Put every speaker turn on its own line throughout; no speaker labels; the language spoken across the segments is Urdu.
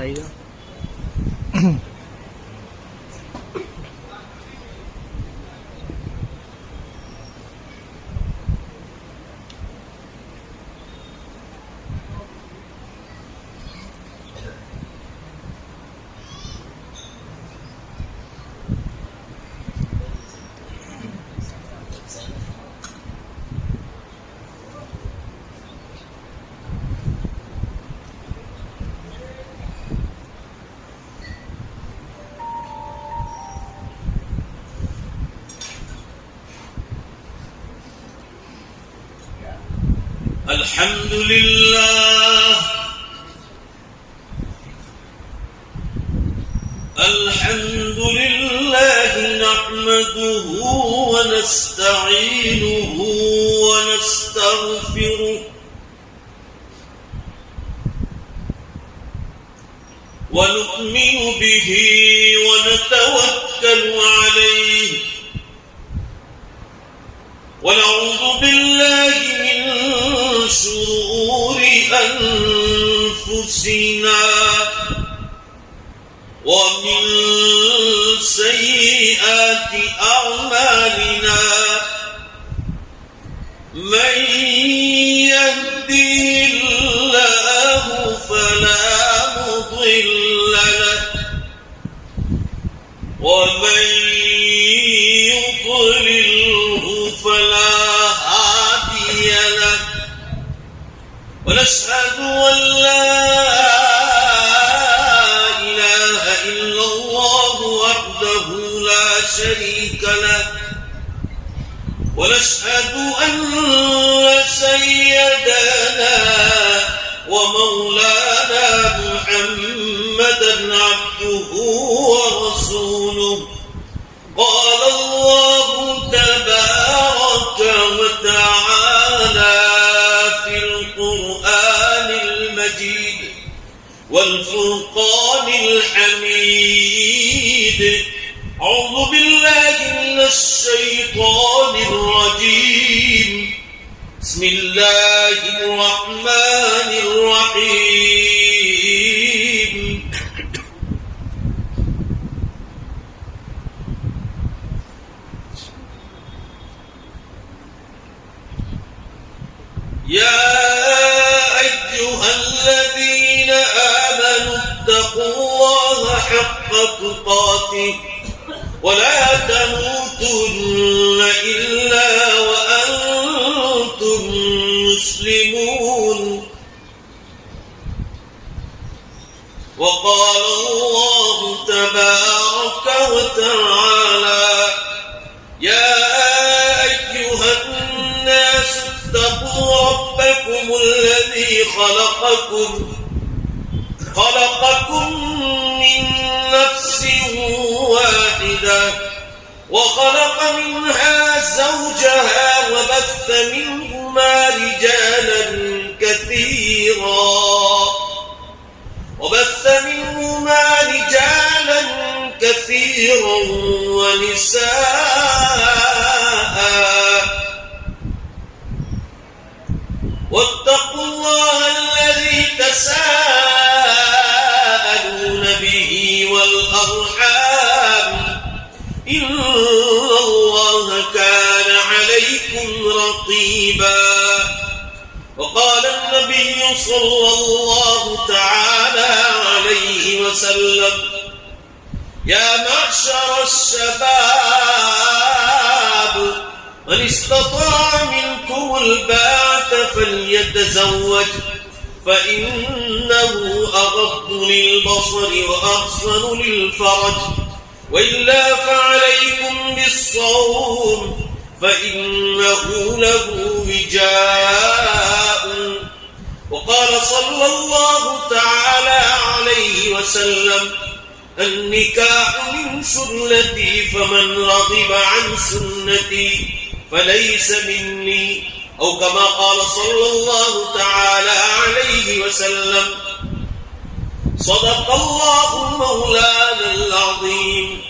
بتائیے گا.
الحمد لله الحمد لله نحمده ونستعينه ونستغفره ونؤمن به ونتوكل عليه ونعوذ بالله من شرور أنفسنا ومن سيئات أعمالنا من يهده الله فلا مضل له ومن يضلله فلا هادي له ونشهد أن لا إله إلا الله وحده لا شريك له ونشهد أن سيدنا ومولانا محمدا عبده ورسوله قال الله تبارك وتعالى في القرآن المجيد والفرقان الحميد أعوذ بالله من الشيطان الرجيم بسم الله الرحمن الرحيم يا أيها الذين آمنوا اتقوا الله حق تقاته ولا تموتن إلا وأنتم مسلمون وقال الله تبارك وتعالى يا أيها الناس اتقوا ربكم الذي خلقكم من نفس واحدة وخلق منها زوجها وبث منهما رجالا كثيرا ونساء واتقوا الله الذي تساءلون به والأرحام إن الله كان عليكم رقيبا وقال النبي صلى الله تعالى عليه وسلم يا معشر الشباب من استطاع منكم الباءة فليتزوج فإنه أغض للبصر وأحسن للفرج وإلا فعليكم بالصوم فإنه له وجاء وقال صلى الله تعالى عليه وسلم النكاح من سنتي فمن رغب عن سنتي فليس مني أو كما قال صلى الله تعالى عليه وسلم صدق الله مولانا العظيم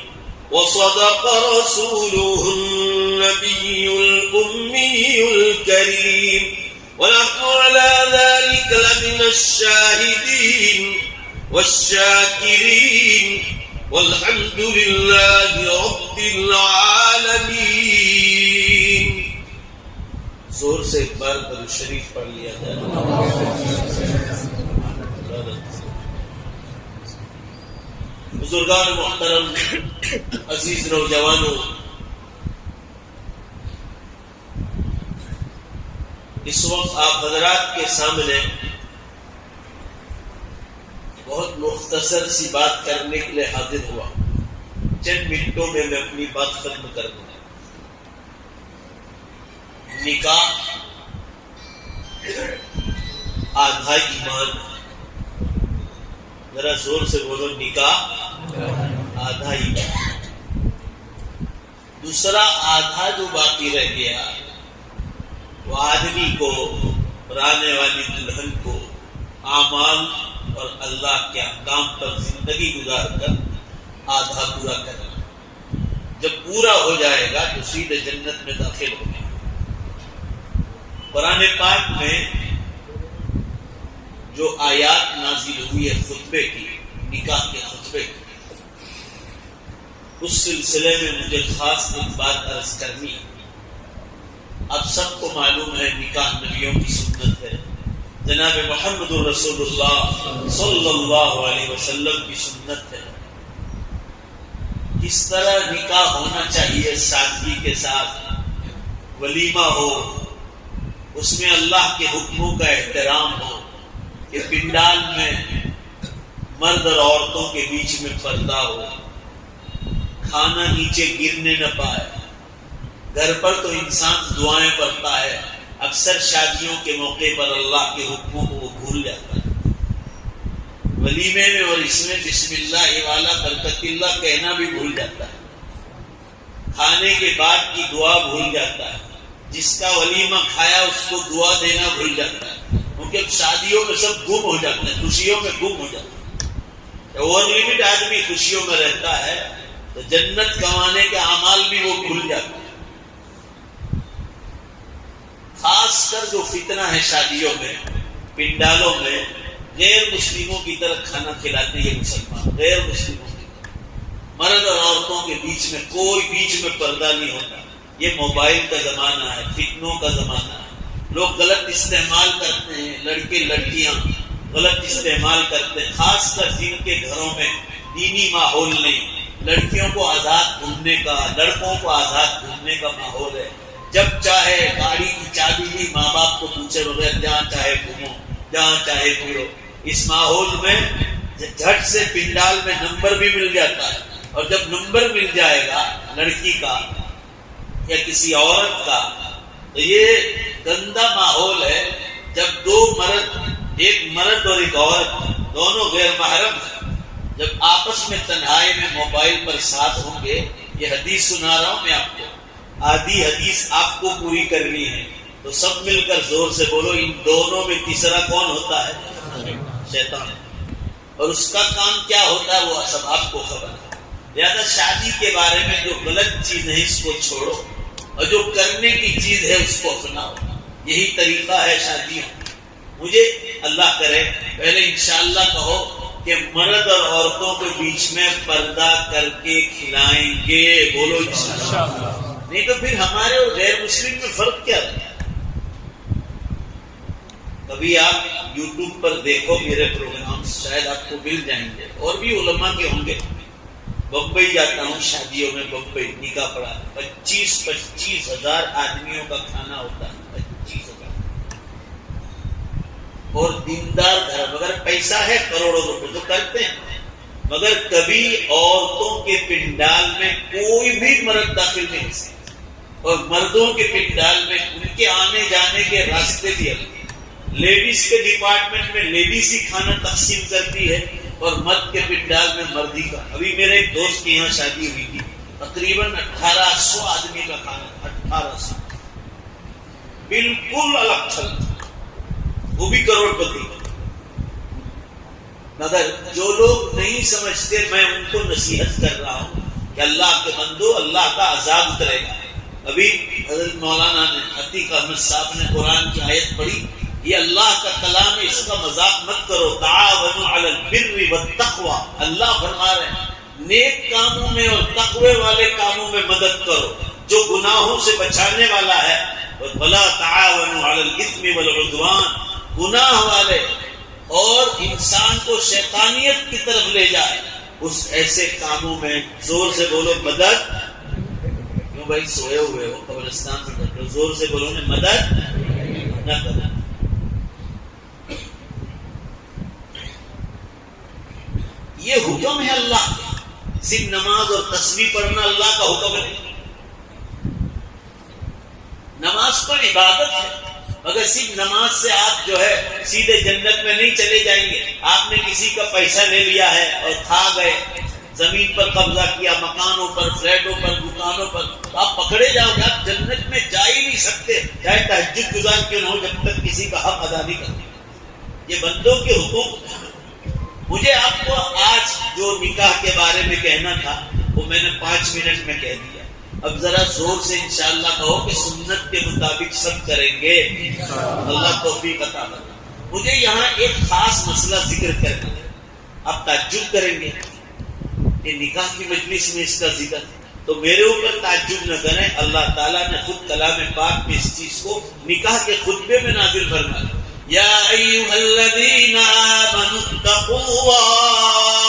وصدق رسوله النبي الأمي الكريم ونحن على ذلك لمن الشاهدين والشاكرين والحمد لله رب العالمين. زور سے ایک بار درود شریف پڑھ لیا جائے. بزرگان محترم، عزیز نوجوانوں، اس وقت آپ حضرات کے سامنے بہت مختصر سی بات کرنے کے لیے حاضر ہوا. چند منٹوں میں اپنی بات ختم کر دوں. نکاح آدھا ایمان. ذرا زور سے بولو، نکاح آدھا ایمان. دوسرا آدھا جو باقی رہ گیا وہ آدمی کو اور آنے والی دلہن کو اعمال اور اللہ کے احکام پر زندگی گزار کر آدھا پورا کرنا. جب پورا ہو جائے گا تو سیدھے جنت میں داخل ہو گئے. قرآن پاک میں جو آیات نازل ہوئی ہے خطبے کی، نکاح کے خطبے کی، اس سلسلے میں مجھے خاص ایک بات عرض کرنی ہے. اب سب کو معلوم ہے نکاح نبیوں کی سنت ہے، جناب محمد رسول اللہ صلی اللہ علیہ وسلم کی سنت ہے. کس طرح نکاح ہونا چاہیے؟ سادگی کے ساتھ ولیمہ ہو، اس میں اللہ کے حکموں کا احترام ہو، کہ پنڈال میں مرد اور عورتوں کے بیچ میں پردہ ہو، کھانا نیچے گرنے نہ پائے. گھر پر تو انسان دعائیں پڑھتا ہے، اکثر شادیوں کے موقع پر اللہ کے حکموں کو وہ بھول جاتا ہے. ولیمے میں اور اس میں بسم اللہ والا برکت اللہ کہنا بھی بھول جاتا ہے. کھانے کے بعد کی دعا بھول جاتا ہے. جس کا ولیمہ کھایا اس کو دعا دینا بھول جاتا ہے. کیونکہ شادیوں میں سب گم ہو جاتے ہیں، خوشیوں میں گم ہو جاتے ہیں. اوور لمٹ آدمی خوشیوں میں رہتا ہے تو جنت کمانے کے اعمال بھی وہ بھول جاتے ہیں. خاص کر جو فتنہ ہے شادیوں میں، پنڈالوں میں غیر مسلموں کی طرح کھانا کھلاتے ہیں یہ مسلمان. غیر مسلموں کی طرح مرد اور عورتوں کے بیچ میں کوئی بیچ میں پردہ نہیں ہوتا. یہ موبائل کا زمانہ ہے، فتنوں کا زمانہ ہے. لوگ غلط استعمال کرتے ہیں، لڑکے لڑکیاں غلط استعمال کرتے ہیں. خاص کر جن کے گھروں میں دینی ماحول نہیں، لڑکیوں کو آزاد گھومنے کا، لڑکوں کو آزاد گھومنے کا ماحول ہے. جب چاہے گاڑی کی چابی بھی ماں باپ کو پوچھے بغیر جہاں چاہے گھومو، جہاں چاہے پھرو. اس ماحول میں جھٹ سے پنڈال میں نمبر بھی مل جاتا ہے، اور جب نمبر مل جائے گا لڑکی کا یا کسی عورت کا تو یہ گندا ماحول ہے. جب دو مرد، ایک مرد اور ایک عورت دونوں غیر محرم ہیں، جب آپس میں تنہائی میں موبائل پر ساتھ ہوں گے. یہ حدیث سنا رہا ہوں میں آپ کو، آدھی حدیث آپ کو پوری کرنی ہے تو سب مل کر زور سے بولو، ان دونوں میں تیسرا کون ہوتا ہے؟ شیطان. اور اس کا کام کیا ہوتا ہے وہ سب آپ کو خبر ہے. لہذا شادی کے بارے میں جو غلط چیز ہے اس کو چھوڑو، اور جو کرنے کی چیز ہے اس کو اپناؤ. یہی طریقہ ہے شادیوں. مجھے اللہ کرے پہلے انشاءاللہ کہو کہ مرد اور عورتوں کے بیچ میں پردہ کر کے کھلائیں گے. بولو انشاءاللہ. نہیں تو پھر ہمارے اور غیر مسلم میں فرق کیا ہے؟ کبھی آپ یوٹیوب پر دیکھو میرے پروگرام، شاید آپ کو مل جائیں گے، اور بھی علماء کے ہوں گے. بمبئی جاتا ہوں شادیوں میں، بمبئی نکاح پڑا 25 ہزار آدمیوں کا کھانا ہوتا ہے. 25,000 اور دیندار گھر. مگر پیسہ ہے کروڑوں روپے تو کرتے ہیں، مگر کبھی عورتوں کے پنڈال میں کوئی بھی مرد داخل نہیں ہو سکتا، اور مردوں کے پنڈال میں ان کے آنے جانے کے راستے بھی الگ. لیڈیز کے ڈپارٹمنٹ میں لیڈیز ہی کھانا تقسیم کرتی ہے، اور مرد کے پنڈال میں مردی کا. ابھی میرے ایک دوست کے یہاں شادی ہوئی تھی، تقریباً 1800 آدمی کا کھانا. 1800 بالکل الگ تھل، وہ بھی کروڑ پتی. مگر جو لوگ نہیں سمجھتے میں ان کو نصیحت کر رہا ہوں کہ اللہ کے بندو، اللہ کا عذاب اترے گا. ابھی حضرت مولانا نے عتیق احمد صاحب نے قرآن کی آیت پڑھی، یہ اللہ کا کلام ہے، اس کا مذاق مت کرو. تعاونوا علی البر والتقوی، اللہ فرما رہے ہیں نیک کاموں میں اور تقوی والے کاموں میں مدد کرو، جو گناہوں سے بچانے والا ہے. ولا تعاونوا علی الاثم والعدوان، گناہ والے اور انسان کو شیطانیت کی طرف لے جائے اس ایسے کاموں میں زور سے بولو مدد. کیوں بھائی سوئے ہوئے ہو قبرستان سے ڈرتے ہو؟ زور سے بولو نا مدد نہ کرو. یہ حکم ہے اللہ کا. صرف نماز اور تسبیح پڑھنا اللہ کا حکم ہے. نماز تو عبادت ہے، مگر صرف نماز سے آپ جو ہے سیدھے جنت میں نہیں چلے جائیں گے. آپ نے کسی کا پیسہ لے لیا ہے اور کھا گئے، زمین پر قبضہ کیا، مکانوں پر، فلیٹوں پر، دکانوں پر، تو آپ پکڑے جاؤ گے. آپ جنت میں جا ہی نہیں سکتے چاہے تہجد گزار کیوں نہ ہو، جب تک کسی کا حق ادا نہیں کرتے. یہ بندوں کے حقوق. مجھے آپ کو آج جو نکاح کے بارے میں کہنا تھا وہ میں نے 5 منٹ میں کہہ دیا. اب ذرا زور سے انشاءاللہ کہو کہ سنت کے مطابق سب کریں گے. اللہ توفیق عطا کرے. مجھے یہاں ایک خاص مسئلہ ذکر کرنا ہے. آپ تعجب کریں گے کہ نکاح کی مجلس میں اس کا ذکر، تو میرے اوپر تعجب نہ کریں. اللہ تعالیٰ نے خود کلام پاک میں اس چیز کو نکاح کے خطبے میں نازل فرمایا. یا ایھا الذین آمنوا اتقوا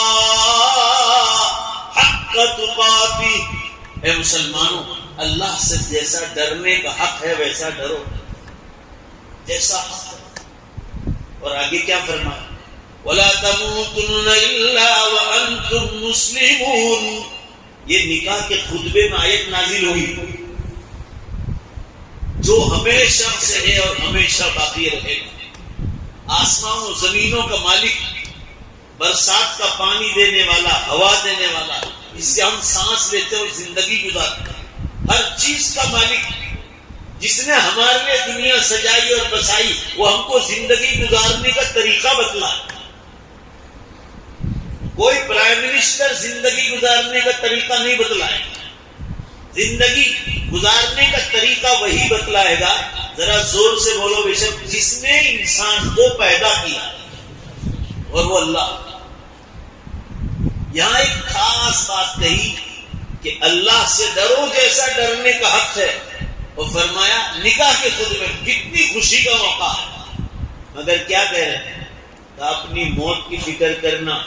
اللہ حق تقاتہ، اے مسلمانوں اللہ سے جیسا ڈرنے کا حق ہے ویسا ڈرو، جیسا حق ہے. اور آگے کیا فرمایا؟ وَلَا تَمُوتُنَّ إِلَّا وَأَنْتُمْ مُسْلِمُونَ. یہ نکاح کے خطبے میں آیت نازل ہوئی جو ہمیشہ سے ہے اور ہمیشہ باقی رہے گا. آسمان و زمینوں کا مالک، برسات کا پانی دینے والا، ہوا دینے والا، اس سے ہم سانس لیتے ہوئے زندگی گزارتے ہیں، ہر چیز کا مالک، جس نے ہمارے لیے دنیا سجائی اور بسائی، وہ ہم کو زندگی گزارنے کا طریقہ بتلا. کوئی پرائم منسٹر زندگی گزارنے کا طریقہ نہیں بتلائے. زندگی گزارنے کا طریقہ وہی بتلائے گا. ذرا زور سے بولو بے شک، جس نے انسان کو پیدا کیا اور وہ اللہ. یہاں ایک خاص بات کہی کہ اللہ سے ڈرو جیسا ڈرنے کا حق ہے، اور فرمایا نکاح کے خود میں کتنی خوشی کا موقع ہے. مگر کیا کہہ رہے ہیں کہ اپنی موت کی فکر کرنا.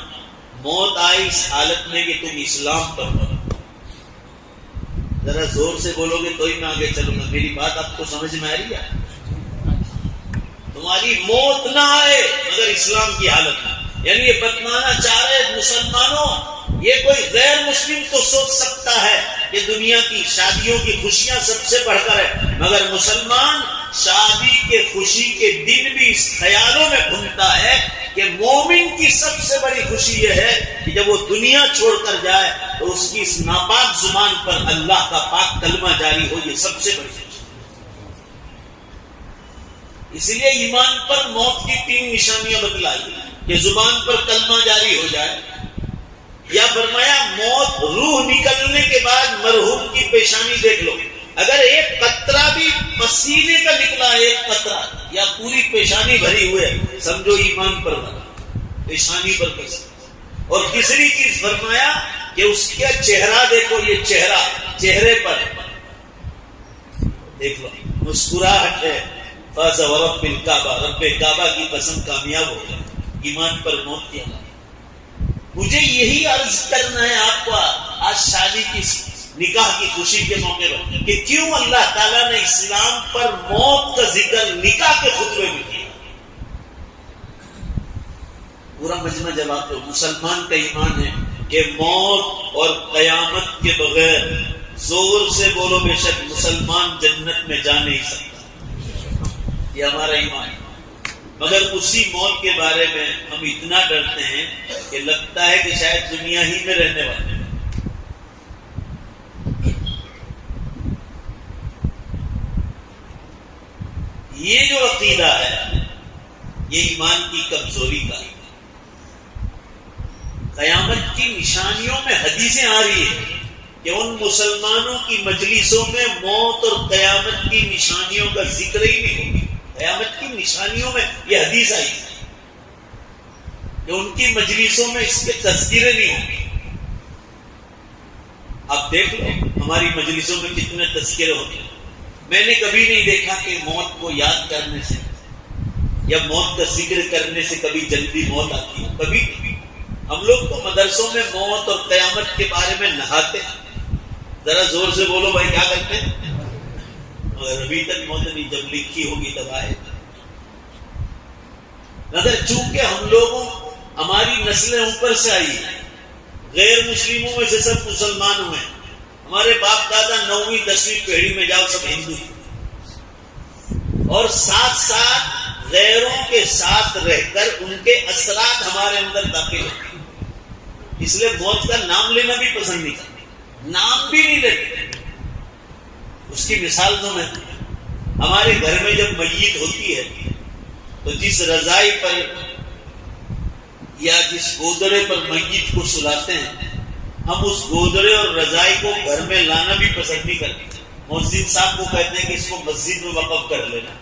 موت آئی اس حالت میں کہ تم اسلام پر مرو. ذرا زور سے بولو گے تو ہی میں آگے چلوں گا. میری بات آپ کو سمجھ میں آ رہی ہے؟ تمہاری موت نہ آئے مگر اسلام کی حالت میں. یعنی یہ بتلانا چاہ رہے مسلمانوں، یہ کوئی غیر مسلم تو سوچ سکتا ہے کہ دنیا کی شادیوں کی خوشیاں سب سے بڑھ کر ہے، مگر مسلمان شادی کے خوشی کے دن بھی اس خیالوں میں گھومتا ہے کہ مومن کی سب سے بڑی خوشی یہ ہے کہ جب وہ دنیا چھوڑ کر جائے تو اس کی اس ناپاک زبان پر اللہ کا پاک کلمہ جاری ہو. یہ سب سے بڑی خوشی. اس لیے ایمان پر موت کی 3 نشانیاں بتلائی کہ زبان پر کلمہ جاری ہو جائے، یا فرمایا موت روح نکلنے کے بعد مرحوم کی پیشانی دیکھ لو. اگر ایک قطرہ بھی پسینے کا نکلا، ایک قطرہ یا پوری پیشانی بھری ہوئے، سمجھو ایمان پر بنا، پیشانی پر پیشانی. اور تیسری چیز فرمایا کہ اس کا چہرہ دیکھو. یہ چہرے پر دیکھ لو مسکراہٹ ہے. فاز ورب الکعبہ، رب کعبہ کی قسم کامیاب ہو جائے. ایمان پر موت کی علامت. مجھے یہی عرض کرنا ہے آپ کو آج شادی کی نکاح کی خوشی کے موقع پر کہ کیوں اللہ تعالیٰ نے اسلام پر موت کا ذکر نکاح کے خطبے میں کیا. پورا مجمع جواب دو. مسلمان کا ایمان ہے کہ موت اور قیامت کے بغیر، زور سے بولو بے شک، مسلمان جنت میں جا نہیں سکتا. یہ ہمارا ایمان ہے. مگر اسی موت کے بارے میں ہم اتنا ڈرتے ہیں کہ لگتا ہے کہ شاید دنیا ہی میں رہنے والے ہیں. یہ جو عقیدہ ہے یہ ایمان کی کمزوری کا ہے. قیامت کی نشانیوں میں حدیثیں آ رہی ہیں کہ ان مسلمانوں کی مجلسوں میں موت اور قیامت کی نشانیوں کا ذکر ہی نہیں ہوگی. قیامت کی نشانیوں میں یہ حدیث آئی کہ ان کی مجلسوں میں اس کے تذکرے نہیں ہوں گے. آپ دیکھ لو ہماری مجلسوں میں کتنے تذکرے ہوتے ہیں. میں نے کبھی نہیں دیکھا کہ موت کو یاد کرنے سے یا موت کا ذکر کرنے سے کبھی جلدی موت آتی ہے. کبھی ہم لوگ تو مدرسوں میں موت اور قیامت کے بارے میں نہاتے ہیں. ذرا زور سے بولو بھائی کیا کرتے ہیں؟ مگر ابھی تک موت نہیں، جب لکھی ہوگی تب آئے. مگر چونکہ ہم لوگوں ہماری نسلیں اوپر سے آئی ہیں، غیر مسلموں میں سے سب مسلمان ہوئے ہیں. ہمارے باپ دادا 9ویں 10ویں پیڑھی میں جاؤ سب ہندو ہیں، اور ساتھ ساتھ غیروں کے ساتھ رہ کر ان کے اثرات ہمارے اندر داخل ہوتے ہیں. اس لیے موت کا نام لینا بھی پسند نہیں کرتے، نام بھی نہیں لیتے. اس کی مثال تو میں ہمارے گھر میں جب میت ہوتی ہے تو جس رضائی پر یا جس گودڑے پر میت کو سلاتے ہیں، ہم اس گودڑے اور رضائی کو گھر میں لانا بھی پسند نہیں کرتے. مسجد صاحب کو کہتے ہیں کہ اس کو مسجد میں وقف کر لینا.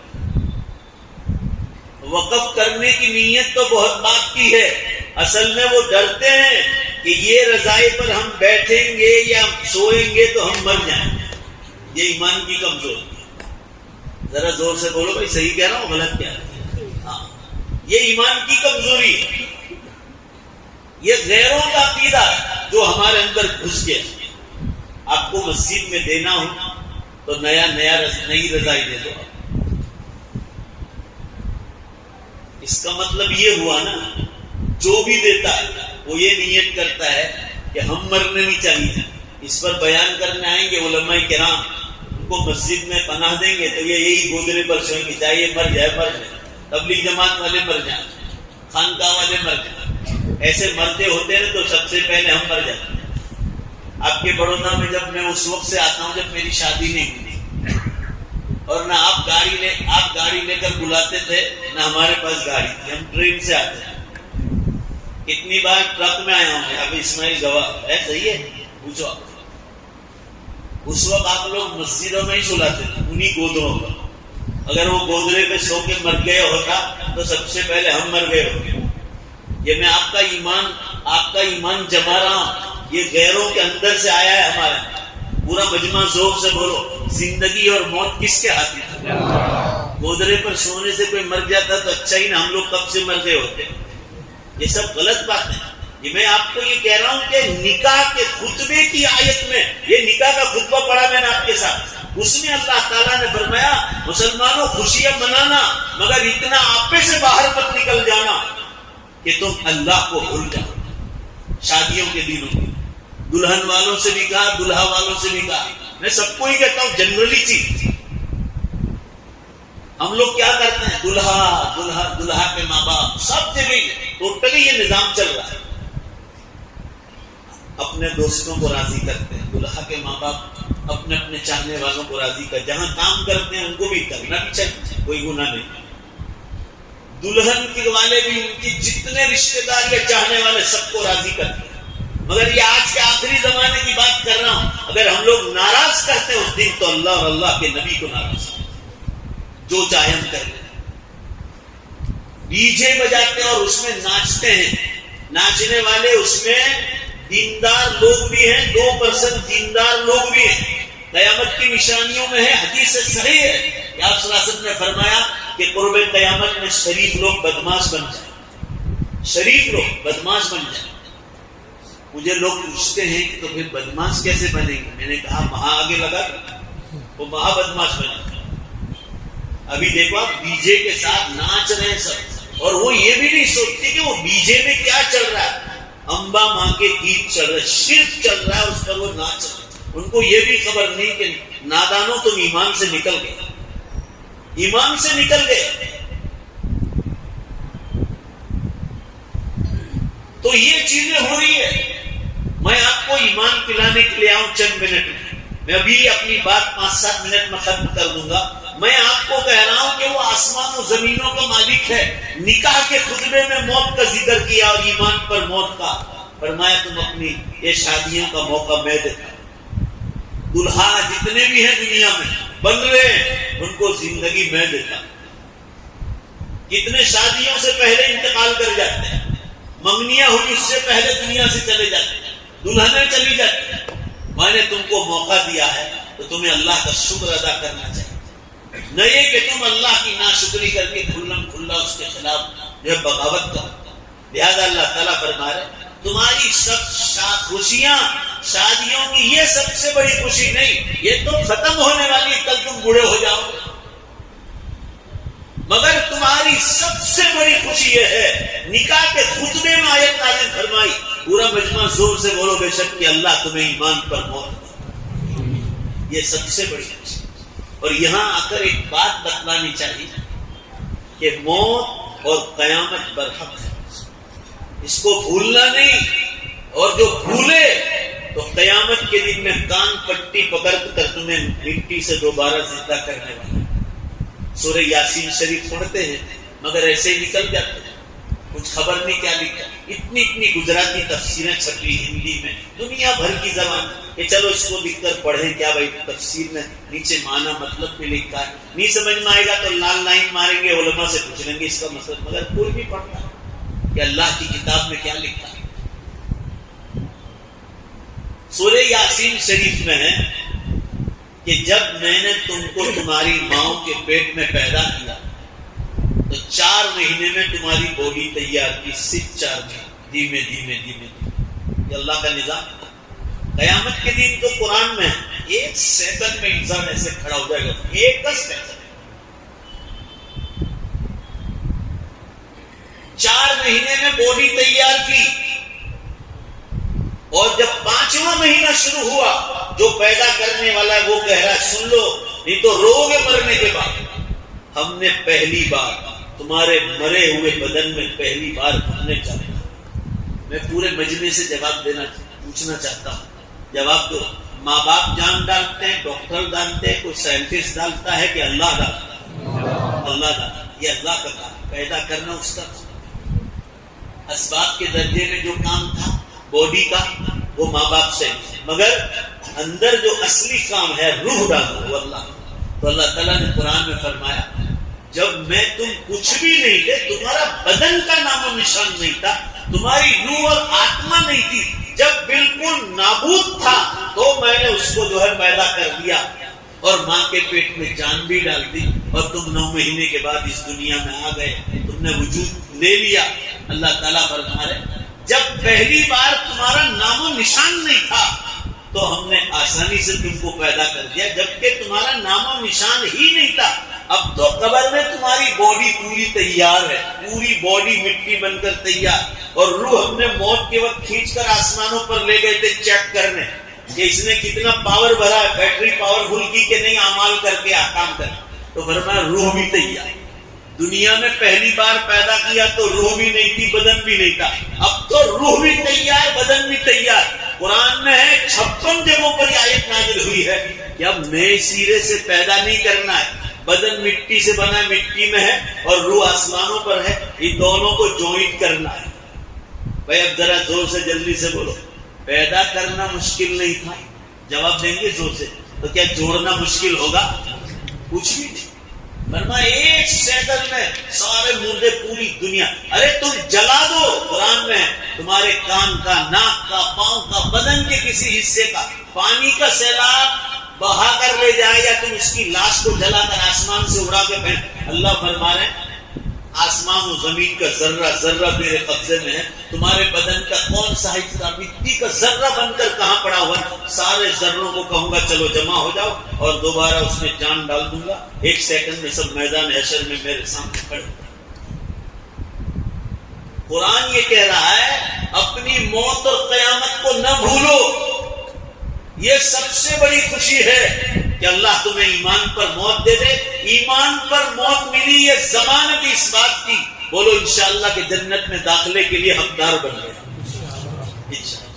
وقف کرنے کی نیت تو بہت بات کی ہے، اصل میں وہ ڈرتے ہیں کہ یہ رضائی پر ہم بیٹھیں گے یا سوئیں گے تو ہم مر جائیں. یہ ایمان کی کمزوری ہے. ذرا زور سے بولو بھائی صحیح کہہ رہا ہوں غلط کیا ہے؟ ہاں، یہ ایمان کی کمزوری ہے. یہ غیروں کا عقیدہ جو ہمارے اندر گھس گیا. آپ کو مسجد میں دینا ہو تو نئی رضائی دے دو. اس کا مطلب یہ ہوا نا، جو بھی دیتا ہے وہ یہ نیت کرتا ہے کہ ہم مرنے نہیں چاہیے. اس پر بیان کرنے آئیں گے علماء کرام، ان کو مسجد میں پناہ دیں گے تو یہ یہی گودرے پر سوئیں گے، چاہیے مر جائے مر جائے. تبلیغ جماعت والے مر جائیں، خانقاہ والے مر جائیں. ایسے مرتے ہوتے ہیں تو سب سے پہلے ہم مر جاتے ہیں. آپ کے بڑودا میں جب میں اس وقت سے آتا ہوں جب میری شادی نہیں ہوئی، اور نہ آپ گاڑی لے کر بلاتے تھے، نہ ہمارے پاس گاڑی تھی، ہم ٹرین سے آتے ہیں. کتنی بار ٹرک میں آیا ہوں. اب اسماعیل گواہ ہے، صحیح ہے، پوچھو. اس وقت آپ لوگ مسجدوں میں ہی سلاتے تھے انہی گودروں پر. اگر وہ گودرے پہ سو کے مر گئے ہوتا تو سب سے پہلے ہم مر گئے ہوتے. یہ میں آپ کا ایمان جما رہا ہوں، یہ غیروں کے اندر سے آیا ہے ہمارے. پورا مجمع زور سے بولو، زندگی اور موت کس کے ہاتھ میں؟ گودرے پر سونے سے کوئی مر جاتا تو اچھا ہی نا، ہم لوگ کب سے مر گئے ہوتے. یہ سب غلط بات ہے. یہ میں آپ کو یہ کہہ رہا ہوں کہ نکاح کے خطبے کی آیت میں، یہ نکاح کا خطبہ پڑھا میں نے آپ کے ساتھ، اس میں اللہ تعالیٰ نے فرمایا مسلمانوں خوشیاں منانا، مگر اتنا آپے سے باہر مت نکل جانا کہ تم اللہ کو بھول جاؤ. شادیوں کے دنوں میں دلہن والوں سے بھی کہا، دلہا والوں سے بھی کہا. میں سب کو ہی کہتا ہوں جنرلی چیز. ہم لوگ کیا کرتے ہیں، دلہا کے ماں باپ سب جگہ ٹوٹلی یہ نظام چل رہا ہے. اپنے دوستوں کو راضی کرتے ہیں، دلہا کے ماں باپ اپنے چاہنے والوں کو راضی کر، جہاں کام کرتے ہیں ان کو بھی کرنا بھی چاہیے، کوئی گناہ نہیں. دلہن کے والے بھی ان کی جتنے رشتے دار یا چاہنے والے سب کو راضی کرتے ہیں. مگر یہ آج کے آخری زمانے کی بات کر رہا ہوں، اگر ہم لوگ ناراض کرتے ہیں اس دن تو اللہ اور اللہ کے نبی کو ناراض کرتے. جو چاہے ہم کر لیں. ڈی جے بجاتے ہیں اور اس میں ناچتے ہیں. ناچنے والے اس میں دیندار لوگ بھی ہیں، 2% دیندار لوگ بھی ہیں. قیامت کی نشانیوں میں ہے، حدیث سے صحیح ہے کہ آپ صلی اللہ علیہ وسلم نے فرمایا کہ قرب قیامت میں شریف لوگ بدماش بن جائیں. شریف لوگ بدماش بن جائیں. مجھے لوگ پوچھتے ہیں کہ تو پھر بدماش کیسے بنے گی؟ میں نے کہا مہا آگے لگا وہ مہا بدماش بنے گا. ابھی دیکھو آپ ڈی جے کے ساتھ ناچ رہے ہیں سب، اور وہ یہ بھی نہیں سوچتے کہ وہ ڈی جے میں کیا چل رہا ہے. امبا ماں کے گیت چل رہے، شرک چل رہا ہے، اس پر وہ ناچ رہے. ان کو یہ بھی خبر نہیں کہ نادانوں تم ایمان سے نکل گئے، ایمان سے نکل گئے. تو یہ چیزیں ہو رہی ہے. میں آپ کو ایمان پلانے کے لیے آؤں چند منٹ میں ابھی اپنی بات 5-7 منٹ میں ختم کر دوں گا. میں آپ کو کہہ رہا ہوں کہ وہ آسمان و زمینوں کا مالک ہے. نکاح کے خطبے میں موت کا ذکر کیا اور ایمان پر موت کا. فرمایا تم اپنی یہ شادیوں کا موقع میں دیتا. دلہا جتنے بھی ہیں دنیا میں بن رہے ہیں ان کو زندگی میں دیتا. کتنے شادیوں سے پہلے انتقال کر جاتے ہیں، منگنیاں ہوئی اس سے پہلے دنیا سے چلے جاتے ہیں، دلہنیں چلی جاتی ہیں۔ میں نے تم کو موقع دیا ہے تو تمہیں اللہ کا شکر ادا کرنا چاہیے، نہ یہ کہ تم اللہ کی ناشکری کر کے کھلم کھلا اس کے خلاف جو ہے بغاوت کرو۔ لہذا اللہ تعالیٰ فرما رہے تمہاری سب خوشیاں شادیوں کی یہ سب سے بڑی خوشی نہیں، یہ تو ختم ہونے والی، کل تم بوڑھے ہو جاؤ گے، مگر تمہاری سب سے بڑی خوشی یہ ہے نکاح کے خطبے میں آیت نازل فرمائی، پورا مجمع زور سے بولو بے شک کہ اللہ تمہیں ایمان پر موت دے، یہ سب سے بڑی خوشی۔ اور یہاں آ کر ایک بات بتلانی چاہیے کہ موت اور قیامت برحق ہے، اس کو بھولنا نہیں، اور جو بھولے تو قیامت کے دن میں کان پٹی پکڑ کر تمہیں مٹی سے دوبارہ زندہ کرنے والا۔ سورہ یاسین شریف پڑھتے ہیں مگر ایسے ہی نکل جاتے ہیں، کچھ خبر نہیں کیا لکھا۔ اتنی گجراتی تفسیریں چھپی ہندی میں، دنیا بھر کی زبان، کہ چلو اس کو لکھ کر پڑھیں، کیا بھائی تفسیر میں نیچے معنی مطلب بھی لکھا ہے، نہیں سمجھ میں آئے گا تو لال لائن ماریں گے، علماء سے پوچھ لیں گے اس کا مطلب، مگر کوئی بھی پڑھتا ہے کہ اللہ کی کتاب میں کیا لکھا ہے۔ سورہ یاسین شریف میں ہے کہ جب میں نے تم کو تمہاری ماؤں کے پیٹ میں پیدا کیا تو 4 مہینے میں تمہاری باڈی تیار کی، صرف 4 مہینے، دھیمے دھیمے دھیمے دھیمے، یہ اللہ کا نظام۔ قیامت کے دن تو قرآن میں 1 سیکنڈ میں انسان ایسے کھڑا ہو جائے گا، 1 سیکنڈ، 4 مہینے میں باڈی تیار کی، اور جب 5واں مہینہ شروع ہوا جو پیدا کرنے والا ہے وہ کہہ رہا ہے سن لو نہیں تو رو گے مرنے کے بعد، ہم نے پہلی بار تمہارے مرے ہوئے بدن میں پہلی بار ہم نے جانا۔ میں پورے مجمع سے جواب پوچھنا چاہتا ہوں، جواب دو۔ ماں باپ جان ڈالتے ہیں، ڈاکٹر ڈالتے ہیں، کوئی سائنٹسٹ ڈالتا ہے کہ اللہ ڈالتا ہے؟ اللہ ڈالتا ہے، یہ اللہ کا کام، پیدا کرنا اس کا کام۔ اسباب کے درجے میں جو کام تھا باڈی کا وہ ماں باپ سے، مگر اندر جو اصلی کام ہے روح ڈالنا وہ اللہ۔ تو اللہ تعالیٰ نے قرآن میں فرمایا جب میں تم کچھ بھی نہیں تھے، تمہارا بدن کا نام و نشان نہیں تھا، تمہاری روح اور آتما نہیں تھی، جب بالکل نابود تھا تو میں نے اس کو جو ہے پیدا کر دیا اور ماں کے پیٹ میں جان بھی ڈال دی، اور تم 9 مہینے کے بعد اس دنیا میں آ گئے، تم نے وجود لے لیا۔ اللہ تعالیٰ فرما رہے جب پہلی بار تمہارا نام و نشان نہیں تھا تو ہم نے آسانی سے تم کو پیدا کر دیا، جبکہ تمہارا نام و نشان ہی نہیں تھا۔ اب تو قبر میں تمہاری باڈی پوری تیار ہے، پوری باڈی مٹی بن کر تیار، اور روح ہم نے موت کے وقت کھینچ کر آسمانوں پر لے گئے تھے چیک کرنے کہ اس نے کتنا پاور بھرا ہے، بیٹری پاورفل کی کہ نہیں، اعمال کر کے کام کر، تو فرمایا روح بھی تیار۔ دنیا میں پہلی بار پیدا کیا تو روح بھی نہیں تھی، بدن بھی نہیں تھا، اب تو روح بھی تیار، بدن بھی تیار۔ قرآن میں ہے 56 جگہوں پر یہ آیت نازل ہوئی ہے کہ اب نئے سرے سے پیدا نہیں کرنا ہے، بدن مٹی سے بنا ہے، مٹی میں ہے، اور روح آسمانوں پر ہے، یہ دونوں کو جوائنٹ کرنا ہے۔ بھائی اب ذرا زور سے جلدی سے بولو، پیدا کرنا مشکل نہیں تھا، جواب دیں گے زور سے، تو کیا جوڑنا مشکل ہوگا؟ کچھ بھی نہیں۔ فرمایا 1 سیکنڈ میں سارے مردے پوری دنیا، ارے تم جلا دو، قرآن میں تمہارے کان کا، ناک کا، پاؤں کا، بدن کے کسی حصے کا پانی کا سیلاب بہا کر لے جائے، یا تم اس کی لاش کو جلا کر آسمان سے اڑا کے پھینک، اللہ فرما رہے ہیں آسمان و زمین کا ذرہ ذرہ میرے قبضے میں ہے، تمہارے بدن کا کون سا حصہ مٹی کا ذرہ بن کر کہاں پڑا ہوا ہے، سارے ذروں کو کہوں گا چلو جمع ہو جاؤ اور دوبارہ اس میں جان ڈال دوں گا، 1 سیکنڈ میں سب میدان حشر میں میرے سامنے کھڑے۔ قرآن یہ کہہ رہا ہے اپنی موت اور قیامت کو نہ بھولو، یہ سب سے بڑی خوشی ہے کہ اللہ تمہیں ایمان پر موت دے دے۔ ایمان پر موت ملی، یہ ضمانت اس بات کی، بولو انشاءاللہ کہ جنت میں داخلے کے لیے حقدار بن گئے،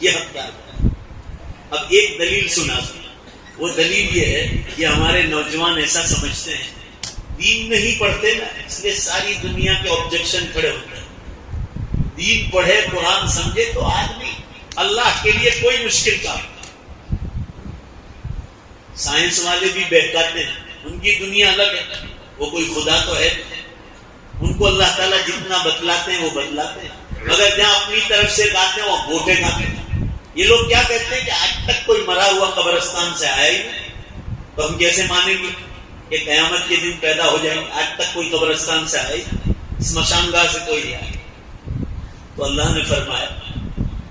یہ حقدار بن۔ اب ایک دلیل سنا، وہ دلیل یہ ہے کہ ہمارے نوجوان ایسا سمجھتے ہیں دین نہیں پڑھتے نا، اس لیے ساری دنیا کے آبجیکشن کھڑے ہوتے ہیں۔ دین پڑھے، قرآن سمجھے تو آدمی اللہ کے لیے کوئی مشکل کام۔ سائنس والے بھی بہکاتے ہیں، ان کی دنیا الگ ہے، وہ کوئی خدا تو ہے، ان کو اللہ تعالیٰ جتنا بتلاتے ہیں وہ بتلاتے ہیں، مگر جہاں اپنی طرف سے گاتے ہیں وہ گوٹے گاتے ہیں۔ یہ لوگ کیا کہتے ہیں کہ آج تک کوئی مرا ہوا قبرستان سے آیا ہی نہیں، تو ہم کیسے مانیں گے کہ قیامت کے دن پیدا ہو جائیں گے؟ آج تک کوئی قبرستان سے آیا ہی نہیں، سمشان گاہ سے کوئی نہیں آیا۔ تو اللہ نے فرمایا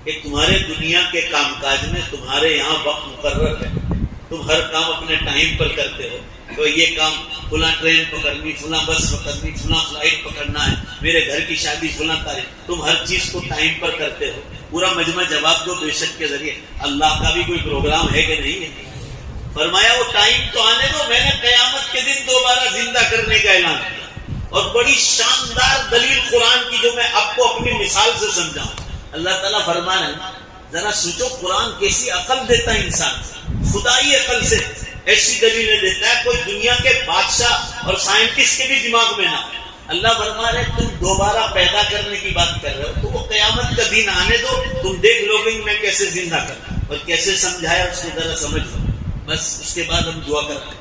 کہ تمہارے دنیا کے کام کاج میں تمہارے یہاں وقت مقرر ہے، تم ہر کام اپنے ٹائم پر کرتے ہو، تو یہ کام فلاں ٹرین پکڑنی، فلاں بس پکڑنی، فلاں فلائٹ پکڑنا ہے، میرے گھر کی شادی فلاں تاریخ، تم ہر چیز کو ٹائم پر کرتے ہو۔ پورا مجمع جواب دو بے شک کے ذریعے اللہ کا بھی کوئی پروگرام ہے کہ نہیں ہے؟ فرمایا وہ ٹائم تو آنے دو، میں نے قیامت کے دن دوبارہ زندہ کرنے کا اعلان کیا، اور بڑی شاندار دلیل قرآن کی جو میں آپ کو اپنی مثال سے سمجھاؤں۔ اللہ تعالیٰ فرما رہے ہیں، ذرا سوچو قرآن کیسی عقل دیتا ہے انسان، خدائی عقل سے ایسی دلیلیں دیتا ہے، کوئی دنیا کے بادشاہ اور سائنٹسٹ کے بھی دماغ میں نہ۔ اللہ فرما رہے تم دوبارہ پیدا کرنے کی بات کر رہے ہو، تو وہ قیامت کا دن آنے دو، تم دیکھ لو گے میں کیسے زندہ کرتا اور کیسے سمجھایا اس کو ذرا سمجھ لو، بس اس کے بعد ہم دعا کرتے ہیں۔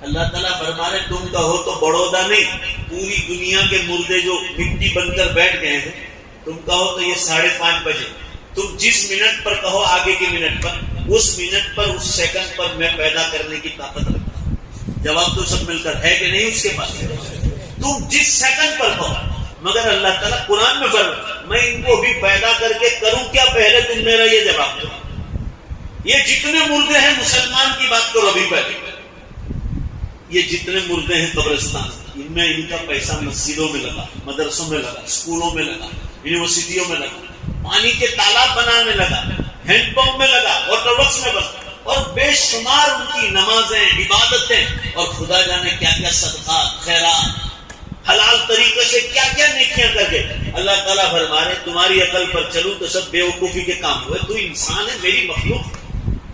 اللہ تعالیٰ فرما رہے تم کہو تو بڑودا نہیں، پوری دنیا کے مردے جو مٹی بن کر بیٹھ گئے ہیں، تم کہو تو یہ 5:30 بجے، تم جس منٹ پر کہو آگے کے منٹ پر، اس منٹ پر اس سیکنڈ پر میں پیدا کرنے کی طاقت رکھتا ہوں۔ جواب تو سب مل کر ہے کہ نہیں اس کے پاس؟ تم جس سیکنڈ پر کہو، مگر اللہ تعالیٰ قرآن میں فرماتا ہے میں ان کو بھی پیدا کر کے کروں کیا، پہلے تم میرا یہ جواب دو۔ یہ جتنے مردے ہیں مسلمان کی بات کرو ابھی پہلے، یہ جتنے مردے ہیں قبرستان، ان میں ان کا پیسہ مسجدوں میں لگا، مدرسوں میں لگا، اسکولوں میں لگا، یونیورسٹیوں میں لگا، پانی کے تالاب بنانے لگا، ہینڈ پمپ میں لگا، واٹر ورکس میں لگا، اور بے شمار ان کی نمازیں، عبادتیں، اور خدا جانے کیا کیا صدقات، خیرات، حلال طریقے سے کیا کیا نیکیاں کر کے۔ اللہ تعالیٰ فرما رہے تمہاری عقل پر چلوں تو سب بے وقوفی کے کام ہوئے، تو انسان ہے میری مخلوق،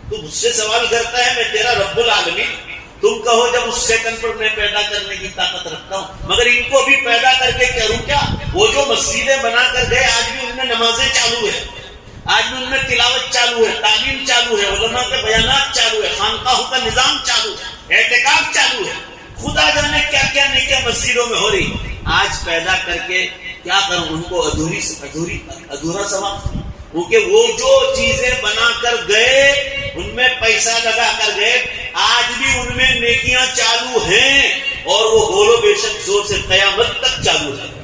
تو مجھ سے سوال کرتا ہے میں تیرا رب العالمین، تم کہو جب اس سیکنڈ پر میں پیدا کرنے کی طاقت رکھتا ہوں، مگر ان کو بھی پیدا کر کے کروں کیا؟ وہ جو مسجدیں بنا کر گئے آج بھی ان میں نمازیں چالو ہے، آج بھی ان میں تلاوت چالو ہے، تعلیم چالو ہے، علماء کے بیانات چالو ہے، خانقاہوں کا نظام چالو ہے، اعتکاف چالو ہے، خدا جانے کیا کیا نیکیاں مسجدوں میں ہو رہی۔ آج پیدا کر کے کیا کروں؟ ان کو ادھورا ثواب، کیونکہ وہ جو چیزیں بنا کر گئے ان میں پیسہ لگا کر گئے، آج بھی ان میں نیکیاں چالو ہیں، اور وہ بولو بے شک زور سے قیامت تک چالو ہے۔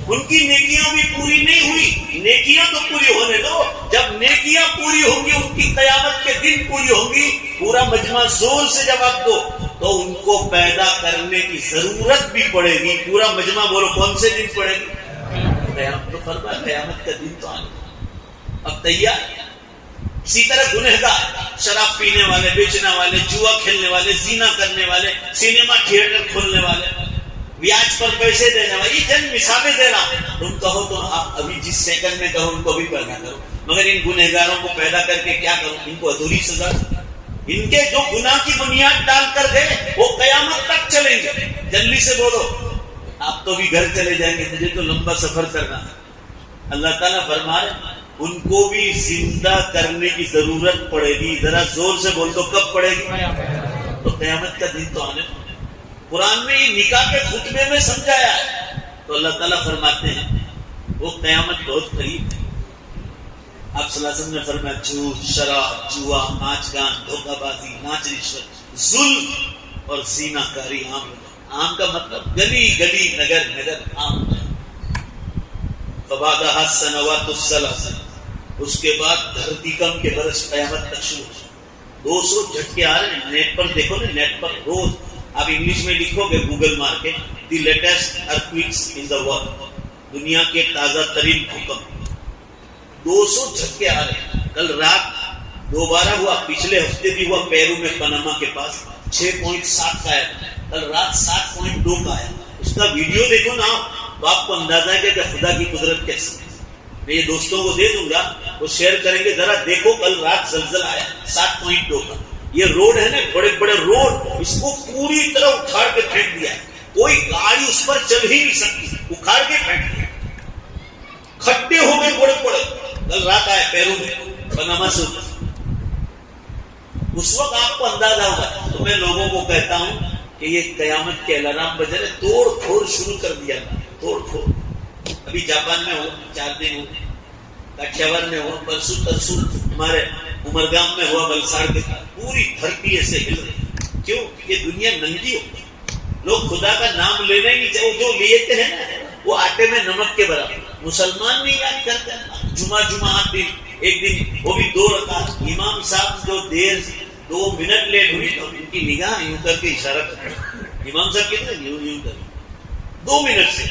ان کی نیکیاں بھی پوری نہیں ہوئی، نیکیاں تو پوری ہونے دو، جب نیکیاں پوری ہوں گی ان کی قیامت کے دن پوری ہوں گی، پورا مجمع زور سے جواب دو، تو ان کو پیدا کرنے کی ضرورت بھی پڑے گی۔ پورا مجمع بولو کون سے دن پڑے گی؟ قیامت تو فرما قیامت کا دن تو آنے، اب تیار۔ اسی طرح گنہگار، شراب پینے والے، بیچنے والے، جوا کھیلنے والے، زنا کرنے والے، سینما تھیٹر کھولنے والے، بیاج پر پیسے دینے والے، یہ چند مثالیں دے رہا۔ تم کہو تو آپ ابھی جس سیکنڈ میں کہو ان کو بھی پیدا کرو، مگر ان گنہگاروں کو پیدا کر کے کیا کرو؟ ان کو ادھوری سزا۔ ان کے جو گناہ کی بنیاد ڈال کر گئے وہ قیامت تک چلیں گے۔ جلدی سے بولو، آپ تو بھی گھر چلے جائیں گے، مجھے تو لمبا سفر کرنا ہے۔ اللہ تعالیٰ فرما رہے ان کو بھی زندہ کرنے کی ضرورت پڑے گی۔ ذرا زور سے بول دو کب پڑے گی؟ تو قیامت کا دن تو آنے۔ قرآن میں یہ نکاح کے خطبے میں سمجھایا ہے، تو اللہ تعالیٰ فرماتے ہیں وہ قیامت بہت قریب ہے۔ آپ صلی اللہ علیہ وسلم نے فرمایا جھوٹ، شراب، جوا، ناچ گان، دھوکہ بازی، ناچ رشوت، ظلم اور زنا کاری عام ہے۔ عام کا مطلب گلی گلی، نگر نگر عام ہے۔ فبعدها السنوات الثلاث، اس کے بعد دھرتی کم کے برس قیامت تک شروع ہو۔ 200 جھٹکے آ رہے ہیں، نیٹ پر دیکھو نا، نیٹ پر روز آپ انگلش میں لکھو گے گوگل مار کے the latest ارتھکویکس in the world, دنیا کے تازہ ترین بھوکمپ، 200 جھٹکے آ رہے ہیں۔ کل رات دوبارہ ہوا، پچھلے ہفتے بھی ہوا پیرو میں پاناما کے پاس، 6.7 کا آیا، کل رات 7.2 کا آیا۔ اس کا ویڈیو دیکھو نا تو آپ کو اندازہ ہے کہ خدا کی قدرت کیسی ہے۔ میں یہ دوستوں کو دے دوں گا، وہ شیئر کریں گے، ذرا دیکھو کل رات زلزلہ آیا 7.2 کا۔ یہ روڈ ہے نا، بڑے بڑے روڈ، اس کو پوری طرح اکھاڑ کے پھینک دیا ہے، کوئی گاڑی اس پر چل ہی نہیں سکتی، اکھاڑ کے پھینک دیا، کھڈے ہو گئے بڑے بڑے۔ کل رات آیا پیرو میں، پاناما سے اوپر۔ اس وقت آپ کو اندازہ ہوگا۔ تو میں لوگوں کو کہتا ہوں کہ یہ قیامت کے الارم بج رہے، توڑ پھوڑ شروع کر دیا تھا، توڑ پھوڑ. ابھی جاپان میں ہو 4 دن ہو، کاٹھیاوڑ میں ہو، پرسوں ترسوں ہمارے عمرگام میں ہوا، بلساڑ کے پوری دھرتی ایسے ہل رہی. کیوں؟ یہ دنیا ننگی ہو، لوگ خدا کا نام لینا ہی نہیں چاہیے. جو لیتے ہیں نا وہ آٹے میں نمک کے برابر. مسلمان نہیں یاد کرتے جمعہ دن ایک دن، وہ بھی 2 رکعت. امام صاحب جو دیر 2 منٹ لیٹ ہوئی تو ان کی نگاہ یوں کر کے اشارہ کرتے. امام صاحب کہتے ہیں یوں کر 2 منٹ سے.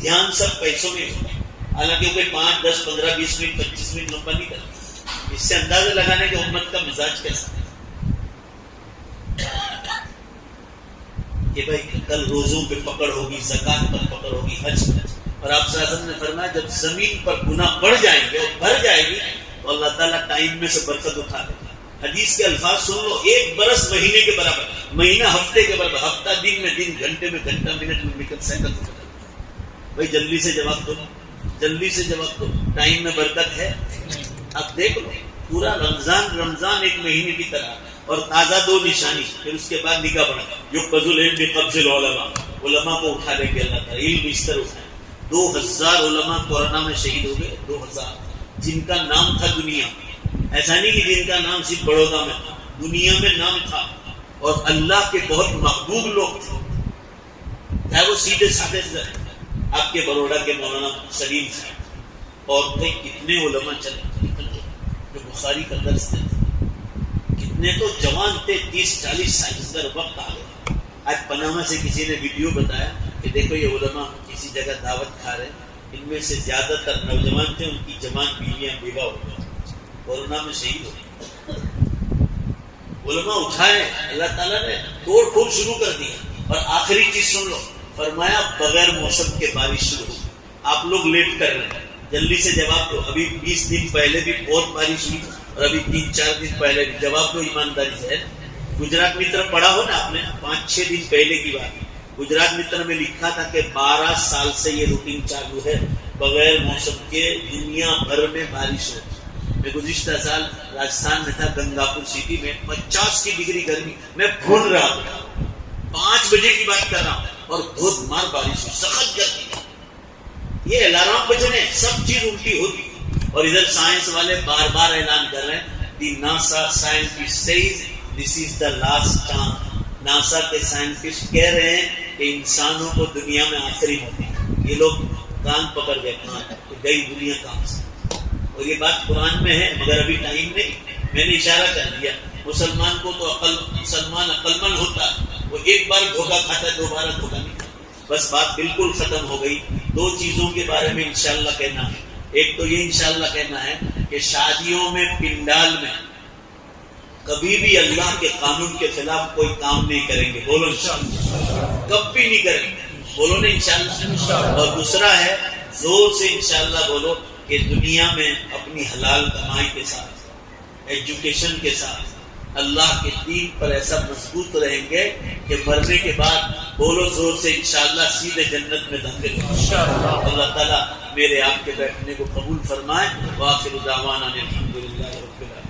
دھیان سب پیسوں میں ہوتا ہے، حالانکہ کوئی 5 10 15 20 منٹ 25 منٹ لمبا نہیں کرتا. اس سے اندازہ لگانے کے امت کا مزاج کیسا ہے کہ بھائی کل روزوں پہ پکڑ ہوگی، زکات پر پکڑ ہوگی، حج پر. اور آپ صلی اللہ علیہ وسلم نے فرمایا جب زمین پر گناہ بڑھ جائیں گے اور بھر جائے گی تو اللہ تعالیٰ ٹائم میں سے برکت اٹھا دے گا. حدیث کے الفاظ سن لو، 1 برس مہینے کے برابر، مہینہ ہفتے کے برابر، ہفتہ دن میں دن، گھنٹے میں گھنٹہ، منٹ میں منٹ، سیکنڈ میں. بھائی جلدی سے جواب دو، جلدی سے جواب دو. ٹائم میں برکت ہے؟ اب دیکھ لو پورا رمضان ایک مہینے کی طرح، اور تازہ 2 نشانی. پھر اس کے بعد نگاہ بڑھا جو فضل علم بقبض العلماء، علماء کو اٹھا لے کے اللہ تعالیٰ علم اس طرح اٹھائے. 2000 علماء کورونا میں شہید ہو گئے. 2000 جن کا نام تھا دنیا میں، ایسا نہیں کہ جن کا نام صرف بڑودہ میں تھا، دنیا میں نام تھا، اور اللہ کے بہت محبوب لوگ تھے. چاہے وہ سیدھے سادے آپ کے بروڑا کے مولانا سلیم صاحب، اور کئی کتنے علماء چلے جو بخاری کا درس دیتے. کتنے تو جوان تھے، 30-40 سال اندر وقت آ گیا. آج پناما سے کسی نے ویڈیو بتایا کہ دیکھو یہ علماء کسی جگہ دعوت کھا رہے ہیں، ان میں سے زیادہ تر نوجوان تھے، ان کی جوان بیویاں بیوہ ہو گئی، کورونا میں شہید ہو گئی. علماء اٹھائے، اللہ تعالیٰ نے توڑ پھوڑ شروع کر دیا. اور آخری چیز سن لو، فرمایا بغیر موسم کے بارش شروع ہو. آپ لوگ لیٹ کر رہے ہیں، جلدی سے جواب دو. ابھی 20 دن پہلے بھی بہت بارش ہوئی، اور ابھی 3-4 دن پہلے بھی. جواب دو ایمانداری سے. گجرات متر پڑھا ہو نا آپ نے، 5-6 دن پہلے کی بات. گجرات متر میں لکھا تھا کہ 12 سال سے یہ روٹین چالو ہے، بغیر موسم کے دنیا بھر میں بارش ہو. میں گزشتہ سال راجستھان میں تھا، گنگاپور سٹی میں 50 ڈگری گرمی، میں بھون رہا ہوں. 5 بجے کی بات کر رہا ہوں، اور دھوت مار بارش ہوئی، سخت گرمی. یہ الارم بجنے سب چیز الٹی ہوگی. اور ادھر سائنس والے بار بار اعلان کر رہے ہیں، the NASA scientist says this is the last chance. NASA کے سائنٹسٹ کہہ رہے ہیں کہ انسانوں کو دنیا میں آخری موقع ہے. یہ لوگ کان پکڑ گئے کہ گئی دنیا کام سے. اور یہ بات قرآن میں ہے، مگر ابھی ٹائم نہیں. میں نے اشارہ کر دیا. مسلمان کو تو مسلمان عقل مند ہوتا ہے، وہ ایک بار دھوکہ کھاتا ہے، 2 بار دھوکہ نہیں کھاتا. بس بات بالکل ختم ہو گئی. 2 چیزوں کے بارے میں انشاءاللہ کہنا ہے. ایک تو یہ انشاءاللہ کہنا ہے کہ شادیوں میں، پنڈال میں کبھی بھی اللہ کے قانون کے خلاف کوئی کام نہیں کریں گے. بولو انشاءاللہ. کبھی نہیں کریں گے. بولو نا انشاءاللہ. اور دوسرا ہے، زور سے انشاءاللہ بولو کہ دنیا میں اپنی حلال کمائی کے ساتھ، ایجوکیشن کے ساتھ، اللہ کے دین پر ایسا مضبوط رہیں گے کہ مرنے کے بعد بولو زور سے انشاءاللہ سیدھے جنت میں داخل ہوں. اللہ تعالیٰ میرے آپ کے بیٹھنے کو قبول فرمائے. وآخر دعوانا الحمدللہ رب العالمین.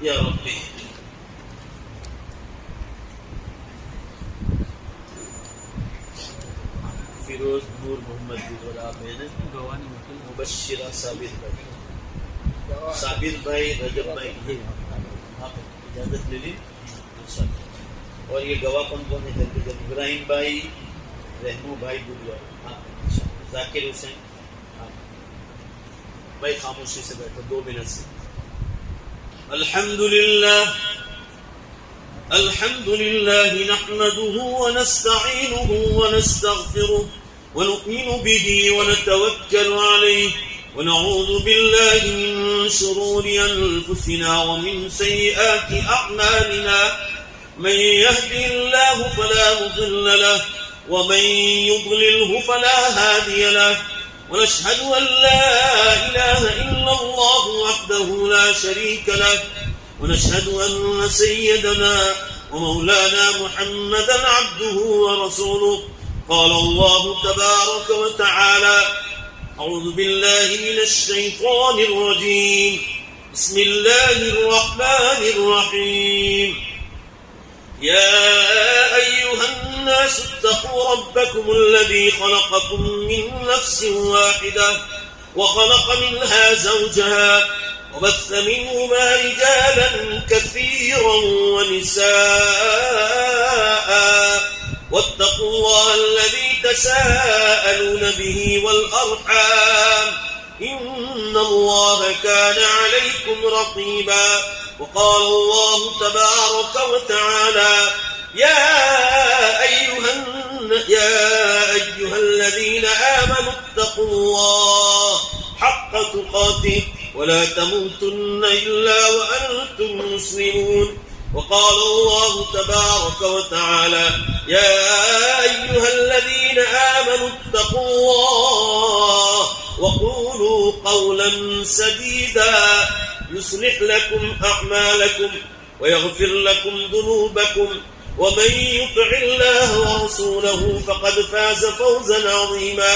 یا ربی فیروز نور محمد مبشرہ صابر بھائی رجب بھائی، آپ اجازت لے لی. اور یہ گواہ کون ہے؟ جلدی ابراہیم بھائی، رحمو بھائی گلوار، ذاکر حسین. بھائی خاموشی سے بیٹھو 2 منٹ سے. الحمد لله نحمده ونستعينه ونستغفره ونؤمن به ونتوكل عليه ونعوذ بالله من شرور أنفسنا ومن سيئات أعمالنا. من يهده الله فلا مضل له ومن يضلله فلا هادي له. ونشهد أن لا إله إلا الله وحده لا شريك له. ونشهد أن سيدنا ومولانا محمدا عبده ورسوله. قال الله تبارك وتعالى:
أعوذ بالله من الشيطان الرجيم. بسم الله الرحمن الرحيم. يا أيها الناس اتقوا ربكم الذي خلقكم من نفس واحدة وخلق منها زوجها وبث منهما رجالا كثيرا ونساء واتقوا الله الذي تساءلون به والأرحام إن الله كان عليكم رقيبا. وقال الله تبارك وتعالى يا أيها الذين آمنوا اتقوا الله حق تقاته ولا تموتن إلا وأنتم مسلمون. وقال الله تبارك وتعالى يا أيها الذين آمنوا اتقوا الله وقولوا قولا سديدا يصلح لكم أعمالكم ويغفر لكم ذنوبكم ومن يطع الله ورسوله فقد فاز فوزا عظيما.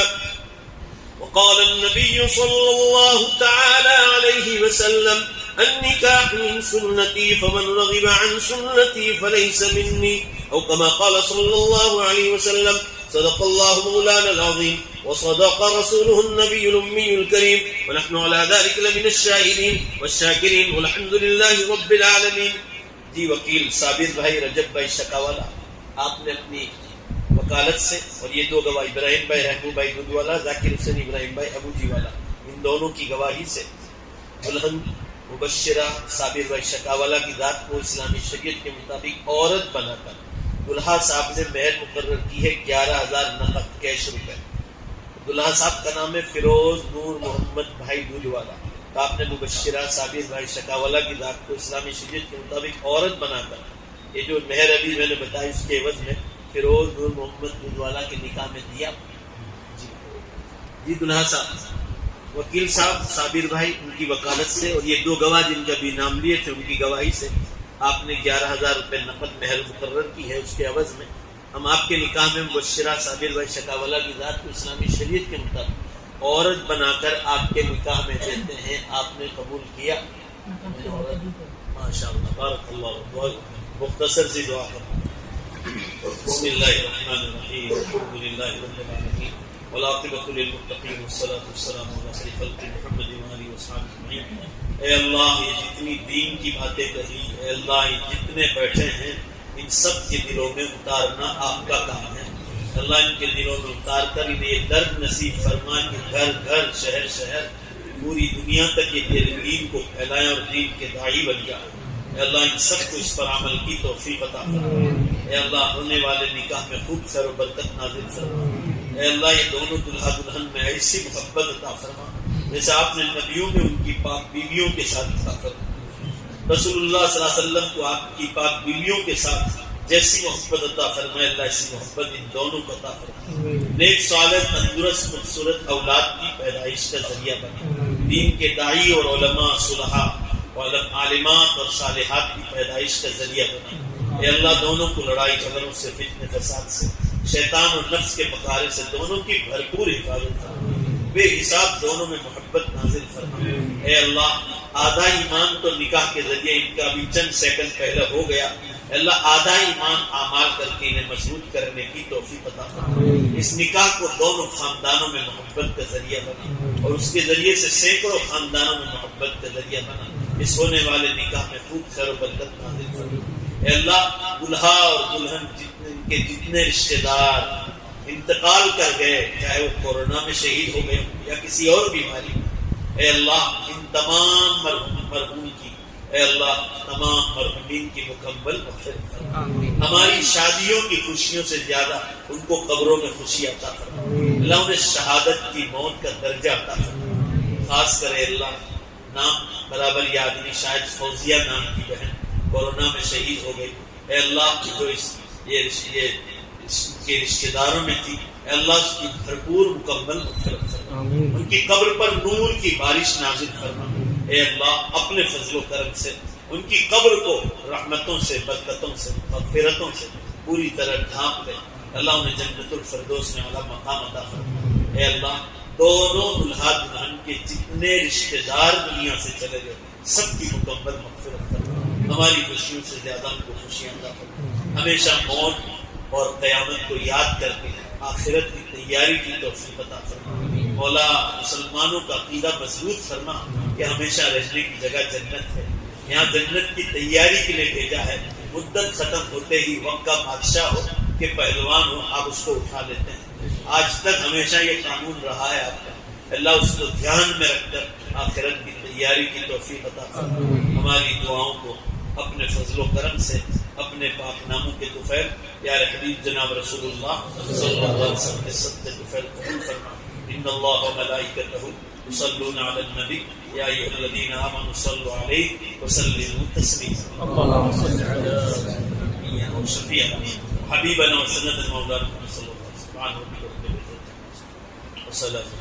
وقال النبي صلى الله تعالى عليه وسلم النكاح من سنتي فمن رغب عن سنتي فليس مني أو كما قال صلى الله عليه وسلم. صدق الله مولانا العظيم وصدق رسوله النبي الأمي الكريم ونحن على ذلك لمن الشاهدين والشاكرين والحمد لله رب العالمين. جی وکیل صابر بھائی رجب بھائی شکاوالا، آپ نے اپنی وکالت سے، اور یہ دو گواہ ابراہیم بھائی رحمو بھائی دودوالا، ذاکر حسین ابراہیم بھائی ابو جی والا، ان دونوں کی گواہی سے دلہن مبشرہ صابر بھائی شکاوالا کی ذات کو اسلامی شریعت کے مطابق عورت بنا کر دلہا صاحب نے مہر مقرر کی ہے 11,000 نقد کیش روپے. دلہا صاحب کا نام ہے فیروز نور محمد بھائی دودوالا. تو آپ نے مبشرہ صابر بھائی شکاوالا کی ذات کو اسلامی شریعت کے مطابق عورت بنا کر یہ جو مہر ابھی میں نے بتائی اس کے عوض میں فیروز نور محمد دودوالا کے نکاح میں دیا. جی دلہا صاحب، وکیل صاحب صابر بھائی ان کی وکالت سے، اور یہ دو گواہ جن کا بھی نام لیے تھے ان کی گواہی سے آپ نے 11,000 روپے نقد مہر مقرر کی ہے. اس کے عوض میں ہم آپ کے نکاح میں مبشرہ صابر بھائی شکاوالا کی ذات کو اسلامی شریعت کے مطابق عورت بنا کر آپ کے نکاح میں دیتے ہیں. آپ نے قبول کیا؟ ماشاء اللہ، بارک اللہ. مختصر سی دعا کریں. بسم اللہ الرحمن الرحیم، الحمد للہ رب العالمین والعاقبۃ للمتقین والصلاۃ والسلام علی خیر خلق محمد وآلہ وصحبہ اجمعین. اے اللہ، یہ جتنی دین کی باتیں کہی، اے اللہ یہ جتنے بیٹھے ہیں ان سب کے دلوں میں اتارنا آپ کا کام ہے. اللہ ان کے دلوں میں اتار کر انہیں یہ درد نصیب فرما کہ گھر گھر شہر شہر پوری دنیا تک یہ دین کو پھیلائیں اور دین کے داعی بن جائیں. اے اللہ ان سب کو اس پر عمل کی توفیق عطا فرما. اے اللہ ہونے والے نکاح میں خوب خیر و برکت نازل فرما. اے اللہ یہ دونوں دلہا دلہن میں ایسی محبت عطا فرما جیسے آپ نے نبیوں میں ان کی پاک بیویوں کے ساتھ عطا فرما. رسول اللہ صلی اللہ علیہ وسلم کو آپ کی پاک بیویوں کے ساتھ جیسی محبت عطا فرمائے، اللہ ایسی محبت ان دونوں کو عطا فرمائے. نیک صالح تندرست خوبصورت اولاد کی پیدائش کا ذریعہ بنا. دین کے داعی اور علماء صلحاء عالمات اور صالحات کی پیدائش کا ذریعہ بنا. اے اللہ دونوں کو لڑائی جھگڑوں سے، فتنے فساد سے، شیطان اور نفس کے مکارے سے دونوں کی بھرپور حفاظت فرما. بے حساب دونوں میں محبت نازل فرما. اے اللہ آدھا ایمان تو نکاح کے ذریعے ان کا بھی چند سیکنڈ پہلے ہو گیا. اللہ آدھا ایمان اعمال کر کے انہیں مضبوط کرنے کی توفیق عطا فرما. اس نکاح کو دونوں خاندانوں میں محبت کا ذریعہ بنا اور اس کے ذریعے سے سینکڑوں خاندانوں میں محبت کا ذریعہ بنا. اس ہونے والے نکاح میں خوب خیر و برکت نازل فرما. اے اللہ دلہا اور دلہن کے جتنے رشتہ دار انتقال کر گئے، چاہے وہ کورونا میں شہید ہو گئے یا کسی اور بیماری میں، اے اللہ ان تمام مرحوم کی، اے اللہ تمام مرحومین کی مکمل مغفرت فرما. ہماری شادیوں کی خوشیوں سے زیادہ ان کو قبروں میں خوشی عطا فرما. اللہ انہیں شہادت کی موت کا درجہ عطا فرما. خاص کرے اللہ نام برابر یاد نہیں، شاید فوزیہ نام کی بہن کورونا میں شہید ہو گئی. اے اللہ جو اس کے رشتہ داروں میں تھی، اے اللہ اس کی بھرپور مکمل مغفرت فرما. ان کی قبر پر نور کی بارش نازل فرما. اے اللہ اپنے فضل و کرم سے ان کی قبر کو رحمتوں سے، برکتوں سے، مغفرتوں سے پوری طرح ڈھانپ لے. اللہ انہیں جنت الفردوس میں اعلیٰ مقام عطا فرما. اے اللہ
دونوں دلہا دلہن کے جتنے رشتہ دار دنیا سے چلے گئے سب کی مکمل مغفرت فرما، ہماری خوشیوں سے زیادہ ان کو خوشیاں عطا فرما، ہمیشہ موت اور قیامت کو یاد کر کے آخرت کی تیاری کی توفیق عطا فرما۔ مولا مسلمانوں کا عقیدہ مضبوط فرما کہ ہمیشہ رہنے کی جگہ جنت ہے، یہاں جنت کی تیاری کے لیے بھیجا ہے، مدت ختم ہوتے ہی وقت کا بادشاہ ہو کہ پہلوان ہو آپ اس کو اٹھا لیتے ہیں۔ آج تک ہمیشہ یہ قانون رہا ہے آپ کا، اللہ اس کو دھیان میں رکھ کر آخرت کی تیاری کی توفیق عطا فرما۔ ہماری دعاؤں کو اپنے فضل و کرم سے اپنے پاک ناموں کے طفیل پیارے حبیب جناب رسول اللہ صلی اللہ علیہ وسلم کے صدقے طفیل قبول فرما۔ ان اللہ و ملائکتہ یصلون علی النبی یا ایھا الذین آمنوا صلوا علیہ وسلموا تسلیما۔
اللهم صل على سيدنا
شفیعنا حبیبنا و سندنا مولانا صلی اللہ علیہ وسلم وسلم